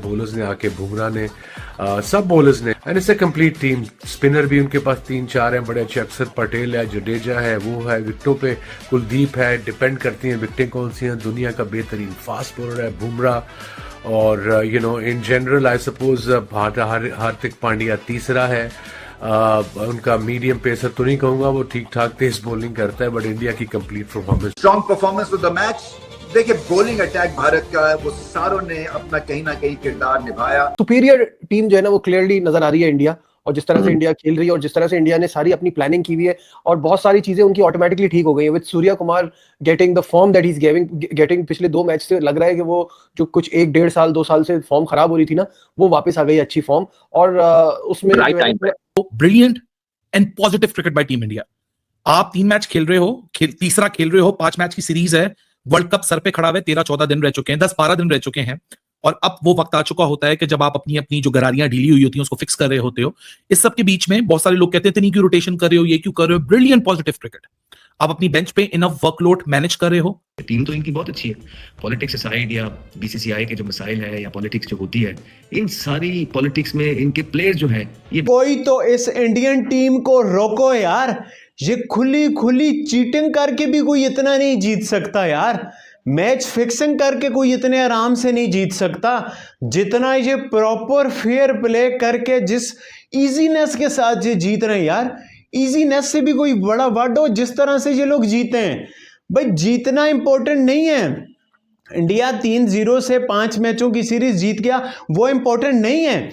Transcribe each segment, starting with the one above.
Bowlers ने आके, बुमराह ने, सब बॉलर्स ने, and it's a complete team. Spinner भी उनके पास 3-4 हैं बड़े अच्छे, अक्षर पटेल है, जडेजा है, वो है, विकेटों पे कुलदीप है, डिपेंड करती हैं विकेटें कौन सी हैं। दुनिया का बेहतरीन फास्ट बॉलर है बुमराह। और in general I suppose Hardik Pandya तीसरा है। उनका मीडियम पेसर तो नहीं कहूंगा, वो ठीक ठाक तेज बॉलिंग करता है, बट इंडिया की complete performance, strong performance with the match. देखिए बॉलिंग अटैक भारत का है, वो सारों ने अपना कहीं ना कहीं किरदार निभाया। सुपीरियर टीम जो है ना वो क्लियरली नजर आ रही है इंडिया, और जिस तरह से इंडिया खेल रही है और जिस तरह से इंडिया ने सारी अपनी प्लानिंग की हुई है, और बहुत सारी चीजें उनकी ऑटोमेटिकली ठीक हो गई है with Surya Kumar getting the form that he is getting. पिछले 2 मैच से लग रहा है कि वो जो कुछ 1-1.5 साल 2 साल से फॉर्म खराब हो रही थी ना, वो वापस आ गई अच्छी फॉर्म। और उसमें brilliant and positive cricket bye team India. आप 3 मैच खेल रहे हो, तीसरा खेल रहे हो, 5 मैच की सीरीज है, वर्ल्ड कप सर पे खड़ा है, 13-14 दिन रह चुके हैं, 10-12 दिन रह चुके हैं, और अब वो वक्त आ चुका होता है कि जब आप अपनी अपनी जो गरारियां ढीली हुई होती हैं उसको फिक्स कर रहे होते हो। इस सब के बीच में बहुत सारे लोग कहते हैं इतनी क्यों रोटेशन कर रहे हो, ये क्यों कर रहे हो। Brilliant positive cricket. आप अपनी बेंच पे इनफ वर्कलोड मैनेज कर रहे हो। टीम तो इनकी बहुत अच्छी है। पॉलिटिक्स साइड या बीसीसीआई के जो मसाइल है या पॉलिटिक्स जो होती है, इन सारी पॉलिटिक्स में इनके प्लेयर्स जो है, ये कोई तो इस इंडियन टीम को रोको यार। ये खुली खुली चीटिंग करके भी कोई इतना नहीं जीत सकता यार। मैच फिक्सिंग करके कोई इतने आराम से नहीं जीत सकता जितना ये प्रॉपर फेयर प्ले करके, जिस इजीनेस के साथ ये जीत रहे हैं यार। इजीनेस से भी कोई बड़ा वर्ड हो, जिस तरह से ये लोग जीते हैं। भाई जीतना इंपॉर्टेंट नहीं है। इंडिया 3-0 से 5 मैचों की सीरीज जीत गया, वो इंपॉर्टेंट नहीं है।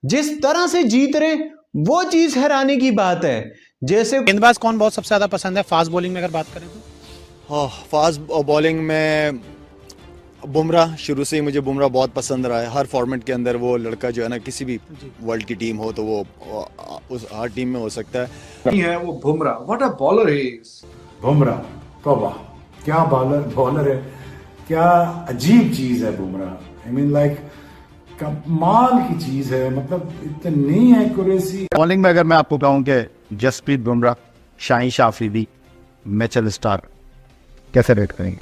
जिस तरह से जीत रहे वो चीज हैरानी की बात है। जैसे गेंदबाज कौन बहुत सबसे ज्यादा पसंद है फास्ट बॉलिंग में अगर बात करें तो? फास्ट बॉलिंग में बुमराह, शुरू से ही मुझे बुमराह बहुत पसंद रहा है। हर फॉर्मेट के अंदर वो लड़का जो है ना, किसी भी वर्ल्ड की टीम हो तो वो उस हर टीम में हो सकता है वो Bumrah, what a bowler he is. Bumrah तौबा, क्या बॉलर है, क्या अजीब चीज है बुमराह। आई मीन लाइक कमाल की चीज है, मतलब इतनी एक्यूरेसी। बॉलिंग में अगर मैं आपको कहूं कि जसप्रीत बुमराह, शाहीन अफरीदी, मिचेल स्टार्क, कैसे रेट करेंगे?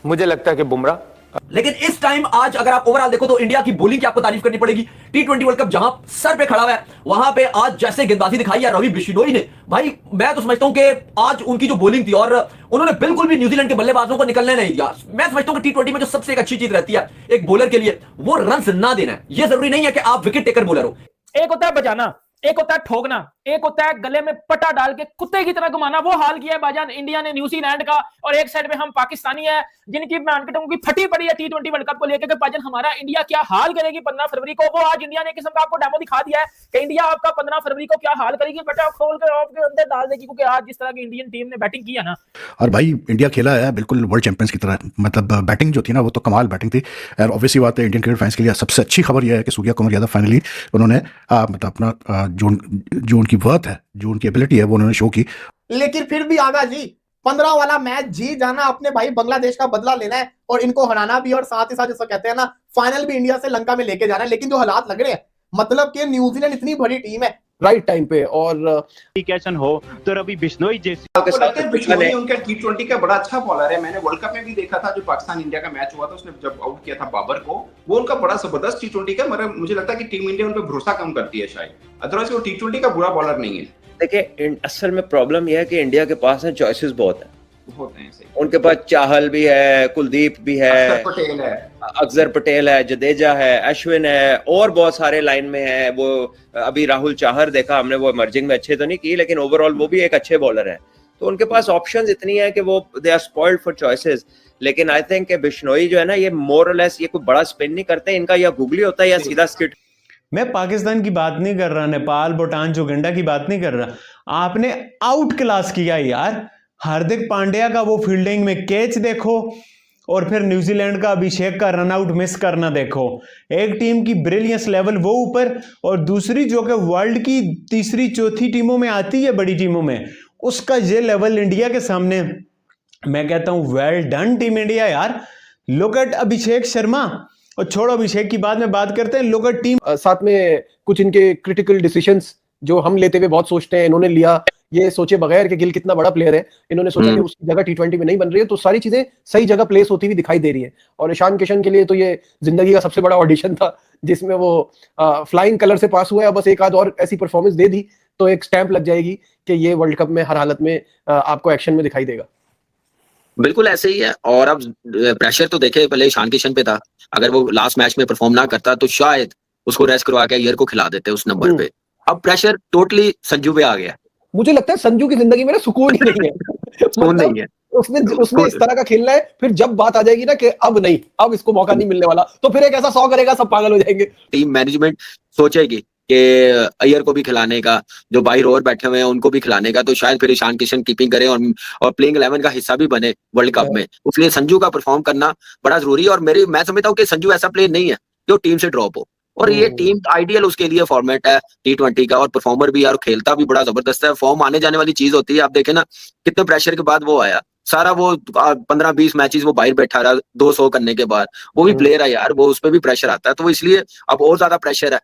मुझे लगता है कि बुमराह। लेकिन इस टाइम आज अगर आप ओवरऑल देखो तो इंडिया की बॉलिंग की आपको तारीफ करनी पड़ेगी। टी20 वर्ल्ड कप जहां सर पे खड़ा हुआ है, वहां पे आज जैसे गेंदबाजी दिखाई है रवि बिश्नोई ने, भाई मैं तो समझता हूं कि आज उनकी जो बॉलिंग थी, और उन्होंने बिल्कुल भी न्यूजीलैंड के बल्लेबाजों को निकलने नहीं दिया। मैं समझता हूं कि टी20 में जो सबसे एक अच्छी चीज रहती है एक बॉलर के लिए, वो रन ना देना है। यह जरूरी नहीं है कि आप विकेट टेकर बॉलर हो। एक होता है बजाना, एक होता है ठोकना, एक होता है गले में पट्टा डाल के कुत्ते की तरह घुमाना। वो हाल किया है भाईजान इंडिया ने न्यूजीलैंड का, और एक साइड में हम पाकिस्तानी है जिनकी मार्केटों की फटी पड़ी है टी20 वर्ल्ड कप को लेकर। भाईजान हमारा इंडिया क्या हाल करेगी 15 फरवरी को, वो आज इंडिया ने किस्म का आपको डेमो दिखा दिया है कि इंडिया आपका 15 फरवरी को क्या हाल करेगी। बेटा खोल कर आपके अंदर डाल देगी, क्योंकि आज जिस तरह की इंडियन टीम ने बैटिंग की है ना, और भाई इंडिया खेला है बिल्कुल वर्ल्ड चैंपियंस की तरह। मतलब बैटिंग जो थी ना, वो तो कमाल बैटिंग थी। और ऑब्वियसली बात है इंडियन क्रिकेट फैंस के लिए सबसे अच्छी खबर यह है कि सूर्या कुमार यादव फाइनली उन्होंने मतलब अपना जो उनकी वर्थ है, जो उनकी एबिलिटी है, वो उन्होंने शो की। लेकिन फिर भी आगा जी 15 वाला मैच जीत जाना, अपने भाई बांग्लादेश का बदला लेना है और इनको हराना भी, और साथ ही साथ जैसा कहते हैं ना, फाइनल भी इंडिया से लंका में लेके जाना है। लेकिन जो हालात लग रहे हैं, मतलब कि न्यूजीलैंड इतनी बड़ी टीम है राइट टाइम पे, और कैचन हो तो रवि बिश्नोई जैसी बिश्नोई उनका टी20 का बड़ा अच्छा बॉलर है। मैंने वर्ल्ड कप में भी देखा था, जो पाकिस्तान इंडिया का मैच हुआ था, उसने जब आउट किया था बाबर को, वो उनका बड़ा जबरदस्त टी20 का, मगर मुझे लगता है कि टीम इंडिया उन पर भरोसा कम करती है शायद, अदरवाइज वो टी20 का बुरा बॉलर नहीं है। देखिए असल में प्रॉब्लम यह है कि इंडिया के पास है चॉइसेस बहुत है। सही। उनके पास चाहल भी है, कुलदीप भी है, अक्षर पटेल है, जडेजा है, अश्विन है, और बहुत सारे लाइन में है। वो अभी राहुल चाहर देखा हमने, वो इमर्जिंग में अच्छे तो नहीं की, लेकिन ओवरऑल वो भी एक अच्छे बॉलर है। तो उनके पास ऑप्शंस इतनी है कि वो they are spoiled for choices. लेकिन आई थिंक बिश्नोई जो है ना, ये मोर और लेस ये कोई बड़ा स्पिन नहीं करते, इनका या गूगली होता है या सीधा स्किट। मैं पाकिस्तान की बात नहीं कर रहा, नेपाल, भूटान, युगांडा की बात नहीं कर रहा। आपने आउट क्लास किया यार। हार्दिक पांड्या का वो फील्डिंग में कैच देखो, और फिर न्यूजीलैंड का अभिषेक का रन आउट मिस करना देखो। एक टीम की ब्रिलियंस लेवल वो ऊपर, और दूसरी जो कि वर्ल्ड की तीसरी चौथी टीमों में आती है, बड़ी टीमों में, उसका ये लेवल इंडिया के सामने। मैं कहता हूं वेल डन टीम इंडिया यार। लुक एट अभिषेक शर्मा, और छोड़ो अभिषेक की बाद में बात करते हैं, लुक एट टीम। साथ में कुछ इनके क्रिटिकल डिसीजंस जो हम लेते हुए बहुत सोचते हैं, इन्होंने लिया ये सोचे बगैर कि गिल कितना बड़ा प्लेयर है, इन्होंने सोचा कि उसकी जगह T20 में नहीं बन रही है, तो सारी चीजें सही जगह प्लेस होती हुई दिखाई दे रही है। और ईशान किशन के लिए तो ये जिंदगी का सबसे बड़ा ऑडिशन था, जिसमें वो फ्लाइंग कलर से पास हुआ है। बस एक आध और ऐसी परफॉर्मेंस दे दी तो एक स्टैंप लग जाएगी कि ये वर्ल्ड कप में हर हालत में आपको एक्शन में दिखाई देगा। बिल्कुल ऐसे ही है। और अब प्रेशर तो देखे, पहले ईशान किशन पे था, अगर वो लास्ट मैच में परफॉर्म ना करता तो शायद उसको रेस्ट करवा के अय्यर को खिला देते उस नंबर पे। अब प्रेशर टोटली संजू पे आ गया। मुझे लगता है संजू की जिंदगी में ना सुकून ही नहीं है। सुकून नहीं है। उसने इस तरह का खेलना है, फिर जब बात आ जाएगी ना कि अब नहीं, अब इसको मौका नहीं मिलने वाला, तो फिर एक ऐसा 100 करेगा, सब पागल हो जाएंगे। टीम मैनेजमेंट सोचेगी कि अय्यर को भी खिलाने का, जो बाहर और बैठे हुए हैं उनको भी खिलाने का, तो शायद फिर ईशान किशन कीपिंग करे और प्लेइंग 11 का हिस्सा भी बने वर्ल्ड कप में। इसलिए संजू का परफॉर्म करना बड़ा जरूरी है। और मैं समझता हूँ कि संजू ऐसा प्लेयर नहीं है जो टीम से ड्रॉप हो, और ये टीम आइडियल उसके लिए फॉर्मेट है T20 का। और परफॉर्मर भी है और खेलता भी बड़ा जबरदस्त है। फॉर्म आने जाने वाली चीज होती है। आप देखें ना कितने प्रेशर के बाद वो आया, सारा वो 15-20 मैचेस वो बाहर बैठा रहा 200 करने के बाद। वो भी प्लेयर है यार, वो उस पर भी प्रेशर आता है, तो इसलिए अब और ज्यादा प्रेशर है।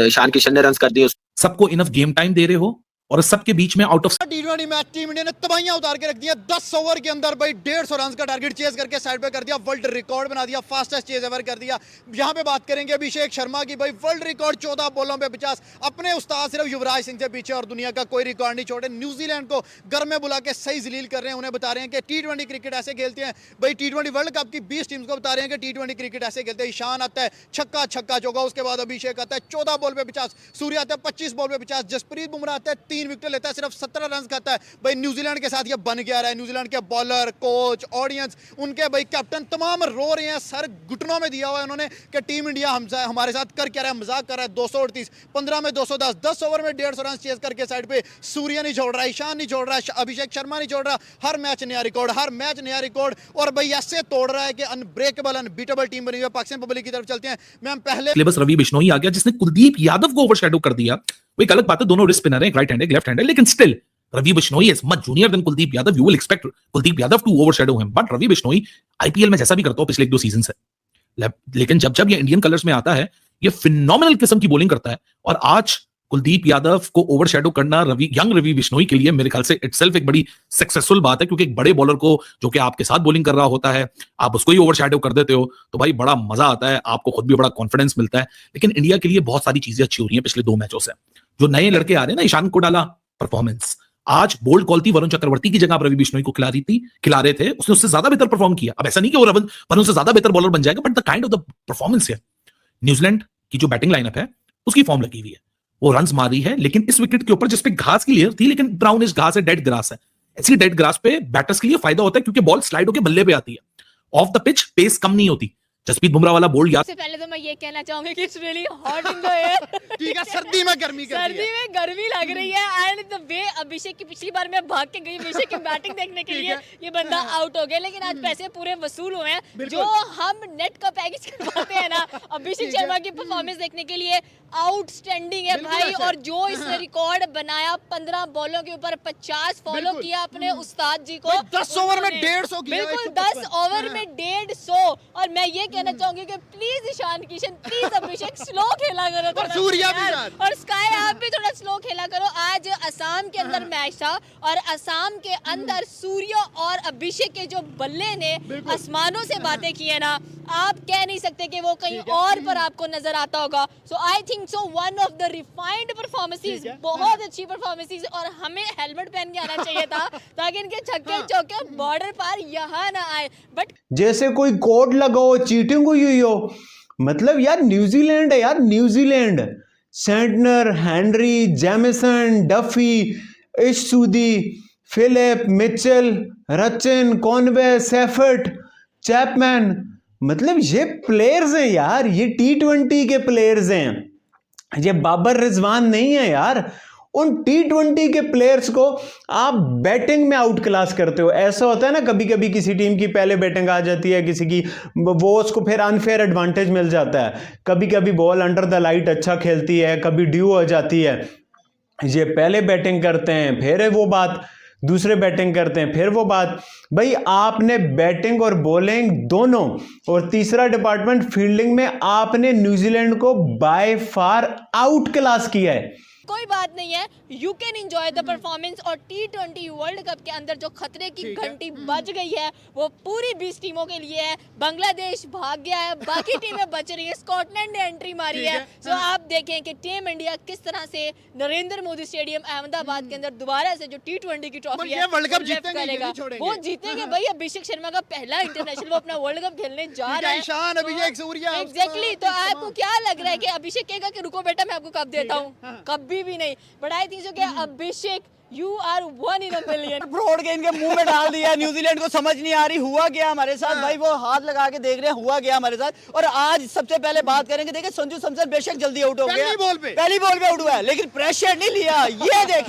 ईशान किशन ने रन कर दिए, सबको इनफ गेम टाइम दे रहे हो, और सबके बीच में out of T20 match team India ने तबाहियां उतार के रख दिया। 10 ओवर के अंदर भाई 150 रन का टारगेट चेज करके साइड पे कर दिया, वर्ल्ड रिकॉर्ड बना दिया, फास्टेस्ट चेज एवर कर दिया। यहां पे बात करेंगे अभिषेक शर्मा की, भाई वर्ल्ड रिकॉर्ड 14 बॉलों पे 50, अपने उस्ताद सिर्फ युवराज सिंह से पीछे और दुनिया का कोई रिकॉर्ड नहीं छोड़े। न्यूजीलैंड को घर में बुला के सही जलील कर रहे हैं, उन्हें बता रहे हैं कि T20 क्रिकेट ऐसे खेलते हैं। भाई T20 वर्ल्ड कप की 20 टीम्स को बता रहे हैं कि T20 क्रिकेट ऐसे खेलते हैं। ईशान आता है छक्का छक्का चौका, उसके बाद अभिषेक आता है 14 बॉल पे 50, सूर्य आता है 25 बॉल पे 50, जसप्रीत बुमराह आता है 3 विकेट लेता है, सिर्फ 17 रन खाता है। भाई न्यूजीलैंड के साथ ये बन के आ रहा है। न्यूजीलैंड के बॉलर, कोच, ऑडियंस, उनके भाई कैप्टन तमाम रो रहे हैं, सर घुटनों में दिया हुआ है उन्होंने कि टीम इंडिया हमारे साथ कर क्या रहा है, मजाक कर रहा है। 238, 15 में 210, 10 ओवर में 150 रन चेज करके साइड पे सूर्य नहीं छोड़ रहा, ईशान नहीं छोड़ रहा, अभिषेक शर्मा नहीं छोड़ रहा। हर मैच नया रिकॉर्ड, हर मैच नया रिकॉर्ड, और भाई ऐसे तोड़ रहा है कि अनब्रेकेबल अनबीटेबल टीम बनी हुई है। पाकिस्तान पब्लिक की तरफ चलते हैं। मैम पहले बस रवि बिश्नोई आ गया जिसने कुलदीप यादव को ओवरशैडो कर दिया। वो एक अलग बात है, दोनों रिस्ट स्पिनर हैं, एक राइट हैंड एक लेफ्ट हैंड है, लेकिन still Ravi Bishnoi is much junior than Kuldeep Yadav. You will expect Kuldeep Yadav to overshadow him. But Ravi Bishnoi IPL में जैसा भी करता हो पिछले 1-2 सीजन से, लेकिन जब ये इंडियन कलर्स में आता है ये फिनोमिनल किस्म की बॉलिंग करता है। और आज कुलदीप यादव को ओवरशैडो करना यंग रवि बिश्नोई के लिए मेरे ख्याल से इटसेल्फ एक बड़ी सक्सेसफुल बात है, क्योंकि एक बड़े बॉलर को जो कि आपके साथ बॉलिंग कर रहा होता है, आप उसको ही ओवरशैडो कर देते हो तो भाई बड़ा मजा आता है, आपको खुद भी बड़ा कॉन्फिडेंस मिलता है। लेकिन इंडिया के लिए बहुत सारी चीजें अच्छी हो रही हैं पिछले 2 मैचों से। जो नए लड़के आ रहे हैं ना, ईशान को डाला परफॉर्मेंस, आज बोल्ड कॉल थी वरुण चक्रवर्ती की जगह आप रवि बिश्नोई को खिला रहे थे, उसने उससे ज्यादा बेहतर परफॉर्म किया। अब ऐसा नहीं कि वो वरुण से ज्यादा बेहतर बॉलर बन जाएगा, but the kind of the performance है। न्यूजीलैंड की जो बैटिंग लाइनअप है उसकी फॉर्म लगी हुई है, वो रन्स मार रही है, लेकिन इस विकेट के ऊपर जिसपे घास की लेयर थी, लेकिन ब्राउनिश घास है, डेड ग्रास है। ऐसी डेड ग्रास पे बैटर्स के लिए फायदा होता है क्योंकि बॉल स्लाइड होकर बल्ले पे आती है। ऑफ द पिच पेस कम नहीं होती। जसप्रीत बुमराह वाला बोल्ड याद, सबसे पहले तो मैं ये कहना चाहूंगी कि it's really hot in the air. ठीक है, सर्दी में गर्मी लग रही है। एंड द वे अभिषेक की पिछली बार मैं भाग के गई अभिषेक की बैटिंग देखने के लिए, ये बंदा आउट हो गया, लेकिन आज पैसे पूरे वसूल हुए हैं। जो हम नेट का पैकेज करवाते हैं ना अभिषेक शर्मा की परफॉर्मेंस देखने के लिए, आउटस्टैंडिंग है भाई। और जो इसने रिकॉर्ड बनाया 15 बॉलों के ऊपर 50 फॉलो किया अपने उस्ताद जी को, 10 ओवर में 150 बिल्कुल 10 ओवर में 150। और मैं ये कहना चाहूंगी कि please Ishan Kishan, please Abhishek slow खेला करो थोड़ा, सूर्या भी साथ, और स्काई आप भी थोड़ा स्लो खेला करो। आज असम के अंदर मैच था और असम के अंदर सूर्य और अभिषेक के जो बल्ले ने आसमानों से बातें की है ना, आप कह नहीं सकते कि वो कहीं और पर आपको नजर आता होगा। So I think so one of the refined performances, बहुत अच्छी परफॉर्मेंसेस। और हमें हेलमेट पहन के आना चाहिए था ताकि इनके छक्के चौके बॉर्डर पार यहाँ ना आए। बट जैसे कोई कोड लगाओ, चीटिंग हुई हो। मतलब यार न्यूजीलैंड है यार, New Zealand. Santner, Henry, Jamieson, Duffy, Ish Sodhi, Phillip, Mitchell, Rachin, Conway, Seifert, Chapman, मतलब ये प्लेयर्स हैं यार, ये T20 के प्लेयर्स हैं, ये बाबर रिजवान नहीं है यार। उन T20 के प्लेयर्स को आप बैटिंग में आउट क्लास करते हो। ऐसा होता है ना, कभी कभी किसी टीम की पहले बैटिंग आ जाती है, किसी की वो उसको फिर अनफेयर एडवांटेज मिल जाता है। कभी कभी बॉल अंडर द लाइट अच्छा खेलती है, कभी ड्यू हो जाती है। ये पहले बैटिंग करते हैं फिर वो बात, दूसरे बैटिंग करते हैं फिर वो बात। भाई आपने बैटिंग और बॉलिंग दोनों, और तीसरा डिपार्टमेंट फील्डिंग में आपने न्यूजीलैंड को बाय फार आउट क्लास किया है। कोई बात नहीं है, you can enjoy the performance. और T20 वर्ल्ड कप के अंदर जो खतरे की घंटी बज गई है वो पूरी 20 टीमों के लिए है। बांग्लादेश भाग गया है, बाकी टीमें बच रही है, स्कॉटलैंड ने एंट्री मारी है। तो आप देखें कि टीम इंडिया किस तरह से नरेंद्र मोदी स्टेडियम अहमदाबाद के अंदर दोबारा से जो T20 की ट्रॉफी है वर्ल्ड कप जीतेंगे, करेगा, वो जीतेंगे भाई। अभिषेक शर्मा का पहला इंटरनेशनल, वो अपना वर्ल्ड कप खेलने जा रहा है। ईशान अभिषेक सूर्या एग्जैक्टली। तो आपको क्या लग रहा है कि अभिषेक कहेगा कि रुको बेटा मैं आपको कप देता हूँ? कभी भी नहीं। बढ़ाई थी कि अभिषेक You are 1 in a million। Fraud के इनके मुंह में डाल दिया। न्यूजीलैंड को समझ नहीं आ रही हुआ क्या हमारे साथ। भाई वो हाथ लगा के देख रहे हैं हुआ क्या हमारे साथ। और आज सबसे पहले बात करेंगे, देखिए संजू सैमसन बेशक जल्दी आउट हो गया, पहली बॉल पे आउट हुआ है, लेकिन प्रेशर नहीं लिया। ये देखिए